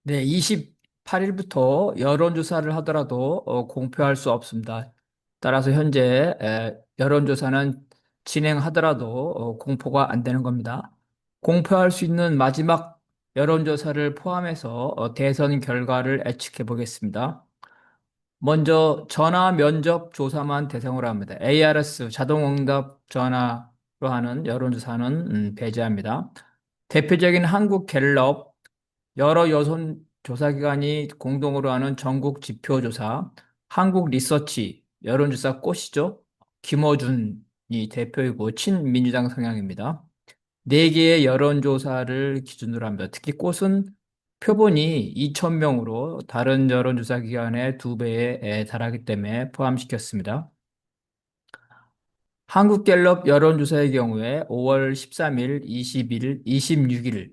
네, 28일부터 여론조사를 하더라도 공표할 수 없습니다. 따라서 현재 여론조사는 진행하더라도 공포가 안 되는 겁니다. 공표할 수 있는 마지막 여론조사를 포함해서 대선 결과를 예측해 보겠습니다. 먼저 전화 면접 조사만 대상으로 합니다. ARS 자동응답 전화로 하는 여론조사는 배제합니다. 대표적인 한국 갤럽 여러 여론 조사기관이 공동으로 하는 전국 지표조사, 한국 리서치 여론조사 꽃이죠. 김어준이 대표이고 친민주당 성향입니다. 네 개의 여론조사를 기준으로 합니다. 특히 꽃은 표본이 2,000명으로 다른 여론조사 기관의 두 배에 달하기 때문에 포함시켰습니다. 한국갤럽 여론조사의 경우에 5월 13일, 21일, 26일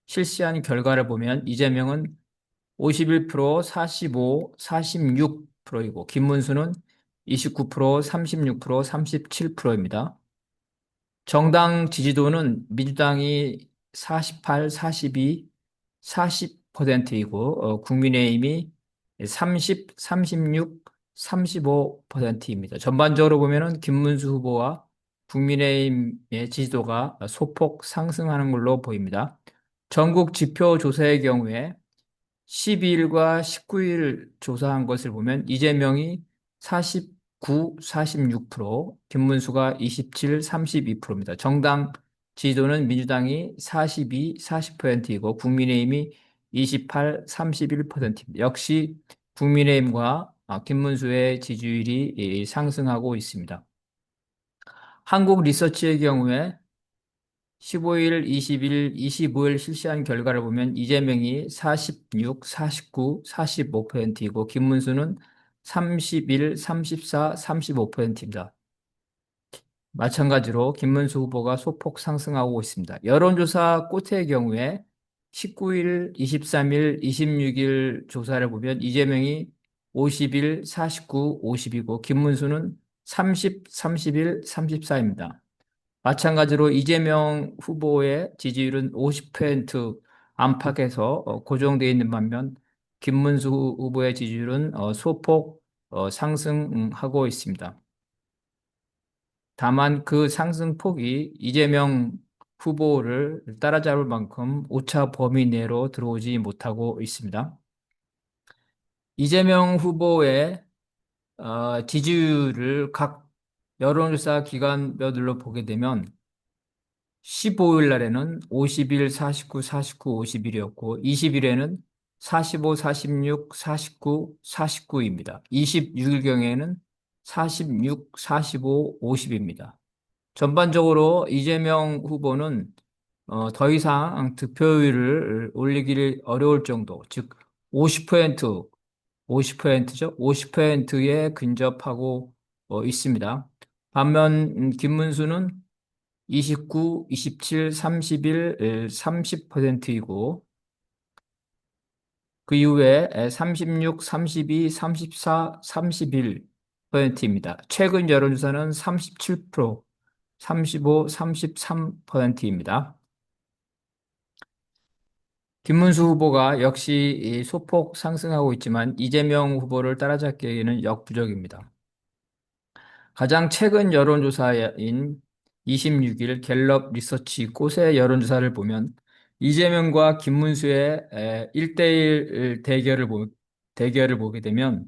실시한 결과를 보면 이재명은 51%, 45, 46%이고 김문수는 29%, 36%, 37%입니다. 정당 지지도는 민주당이 48, 42, 40%이고 국민의힘이 30, 36, 35%입니다. 전반적으로 보면은 김문수 후보와 국민의힘의 지지도가 소폭 상승하는 걸로 보입니다. 전국 지표 조사의 경우에 12일과 19일 조사한 것을 보면 이재명이 49, 46%, 김문수가 27, 32%입니다. 정당 지지도는 민주당이 42, 40%이고 국민의힘이 28, 31%입니다. 역시 국민의힘과 김문수의 지지율이 상승하고 있습니다. 한국 리서치의 경우에 15일, 20일, 25일 실시한 결과를 보면 이재명이 46, 49, 45%이고 김문수는 31, 34, 35%입니다. 마찬가지로 김문수 후보가 소폭 상승하고 있습니다. 여론조사 꽃의 경우에 19일, 23일, 26일 조사를 보면 이재명이 50일, 49, 50이고 김문수는 30, 31, 34입니다. 마찬가지로 이재명 후보의 지지율은 50% 안팎에서 고정되어 있는 반면 김문수 후보의 지지율은 소폭 상승하고 있습니다. 다만 그 상승폭이 이재명 후보를 따라잡을 만큼 오차 범위 내로 들어오지 못하고 있습니다. 이재명 후보의 지지율을 여론조사 기관별로 보게 되면 15일 날에는 51, 49, 49, 51이었고 20일에는 45, 46, 49, 49입니다. 26일경에는 46, 45, 50입니다. 전반적으로 이재명 후보는 더 이상 득표율을 올리기를 어려울 정도, 즉 50%, 50%죠. 50%에 근접하고 있습니다. 반면 김문수는 29, 27, 31, 30%이고 그 이후에 36, 32, 34, 31%입니다. 최근 여론조사는 37%, 35, 33%입니다. 김문수 후보가 역시 이 소폭 상승하고 있지만 이재명 후보를 따라잡기에는 역부족입니다. 가장 최근 여론조사인 26일 갤럽 리서치 꽃의 여론조사를 보면 이재명과 김문수의 1대1 대결을 보게 되면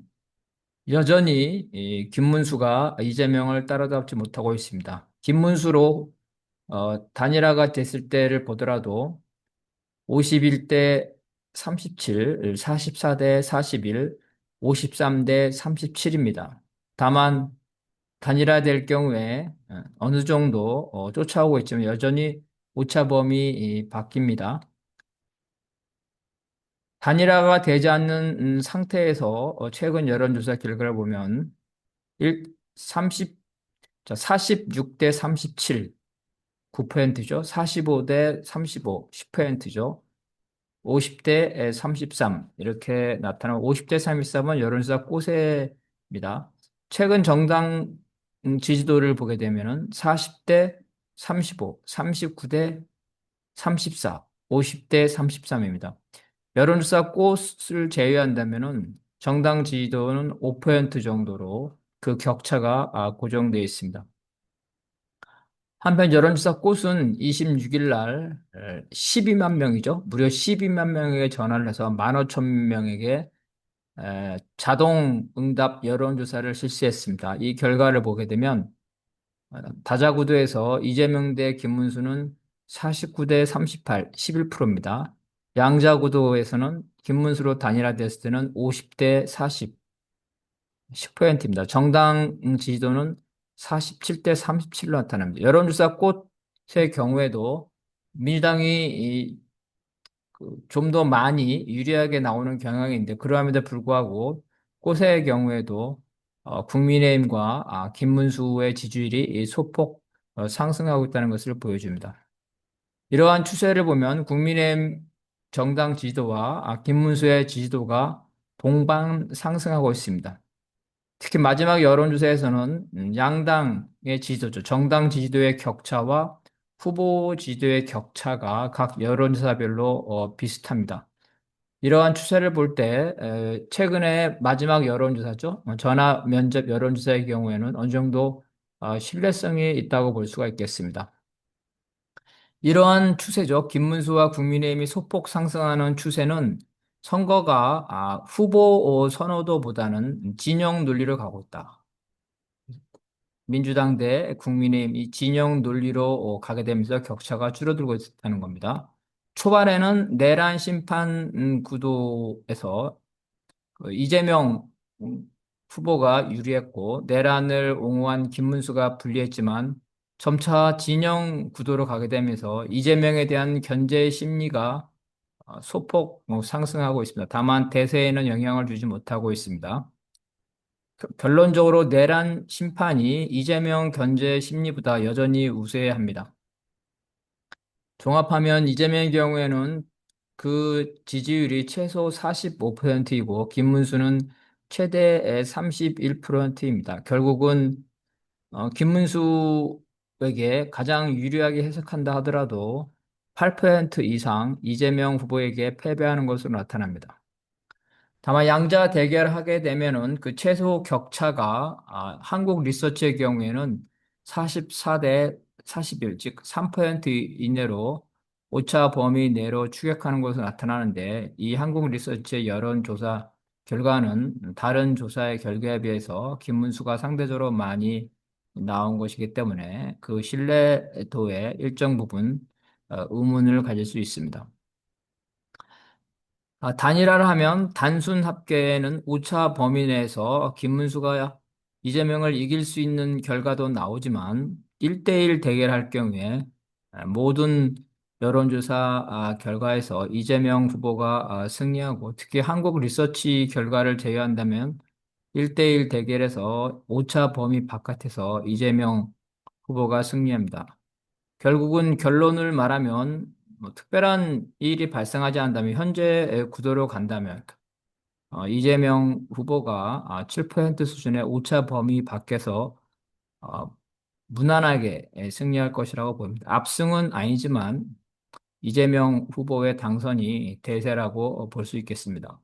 여전히 이 김문수가 이재명을 따라잡지 못하고 있습니다. 김문수로 단일화가 됐을 때를 보더라도 51대 37, 44대 41, 53대 37입니다. 다만 단일화될 경우에 어느 정도 쫓아오고 있지만 여전히 오차범위 바뀝니다. 단일화가 되지 않는 상태에서 최근 여론조사 결과를 보면 30, 46대 37, 9%죠. 45대 35, 10%죠. 50대 33 이렇게 나타나고 50대 33은 여론조사 꼬세입니다. 최근 정당 지지도를 보게 되면은 40대 35, 39대 34, 50대 33입니다. 여론조사 꽃을 제외한다면은 정당 지지도는 5% 정도로 그 격차가 고정되어 있습니다. 한편 여론조사 꽃은 26일 날 12만 명이죠. 무려 12만 명에게 전화를 해서 15,000명에게 자동 응답 여론조사를 실시했습니다. 이 결과를 보게 되면 다자구도에서 이재명 대 김문수는 49대 38, 11%입니다. 양자구도에서는 김문수로 단일화됐을 때는 50대 40, 10%입니다. 정당 지지도는 47대 37로 나타납니다. 여론조사 꽃의 경우에도 민주당이 좀 더 많이 유리하게 나오는 경향인데 그러함에도 불구하고 꽃의 경우에도 국민의힘과 김문수의 지지율이 소폭 상승하고 있다는 것을 보여줍니다. 이러한 추세를 보면 국민의힘 정당 지지도와 김문수의 지지도가 동반 상승하고 있습니다. 특히 마지막 여론조사에서는 양당의 지지도죠. 정당 지지도의 격차와 후보 지지도의 격차가 각 여론조사별로 비슷합니다. 이러한 추세를 볼 때 최근에 마지막 여론조사죠. 전화 면접 여론조사의 경우에는 어느 정도 신뢰성이 있다고 볼 수가 있겠습니다. 이러한 추세죠. 김문수와 국민의힘이 소폭 상승하는 추세는 선거가 후보 선호도보다는 진영 논리로 가고 있다. 민주당 대 국민의힘 이 진영 논리로 가게 되면서 격차가 줄어들고 있다는 겁니다. 초반에는 내란 심판 구도에서 그 이재명 후보가 유리했고 내란을 옹호한 김문수가 불리했지만 점차 진영 구도로 가게 되면서 이재명에 대한 견제 심리가 소폭 상승하고 있습니다. 다만 대세에는 영향을 주지 못하고 있습니다. 결론적으로 내란 심판이 이재명 견제 심리보다 여전히 우세합니다. 종합하면 이재명의 경우에는 그 지지율이 최소 45%이고 김문수는 최대 31%입니다. 결국은 김문수에게 가장 유리하게 해석한다 하더라도 8% 이상 이재명 후보에게 패배하는 것으로 나타납니다. 다만 양자 대결하게 되면은 그 최소 격차가 한국 리서치의 경우에는 44대 41, 즉 3% 이내로 오차 범위 내로 추격하는 것으로 나타나는데 이 한국 리서치의 여론조사 결과는 다른 조사의 결과에 비해서 김문수가 상대적으로 많이 나온 것이기 때문에 그 신뢰도에 일정 부분 의문을 가질 수 있습니다. 단일화를 하면 단순 합계는 오차 범위 내에서 김문수가 이재명을 이길 수 있는 결과도 나오지만 1대1 대결할 경우에 모든 여론조사 결과에서 이재명 후보가 승리하고 특히 한국 리서치 결과를 제외한다면 1대1 대결에서 오차 범위 바깥에서 이재명 후보가 승리합니다. 결국은 결론을 말하면 뭐 특별한 일이 발생하지 않는다면 현재 구도로 간다면 이재명 후보가 7% 수준의 오차 범위 밖에서 어, 무난하게 승리할 것이라고 보입니다. 압승은 아니지만 이재명 후보의 당선이 대세라고 볼 수 있겠습니다.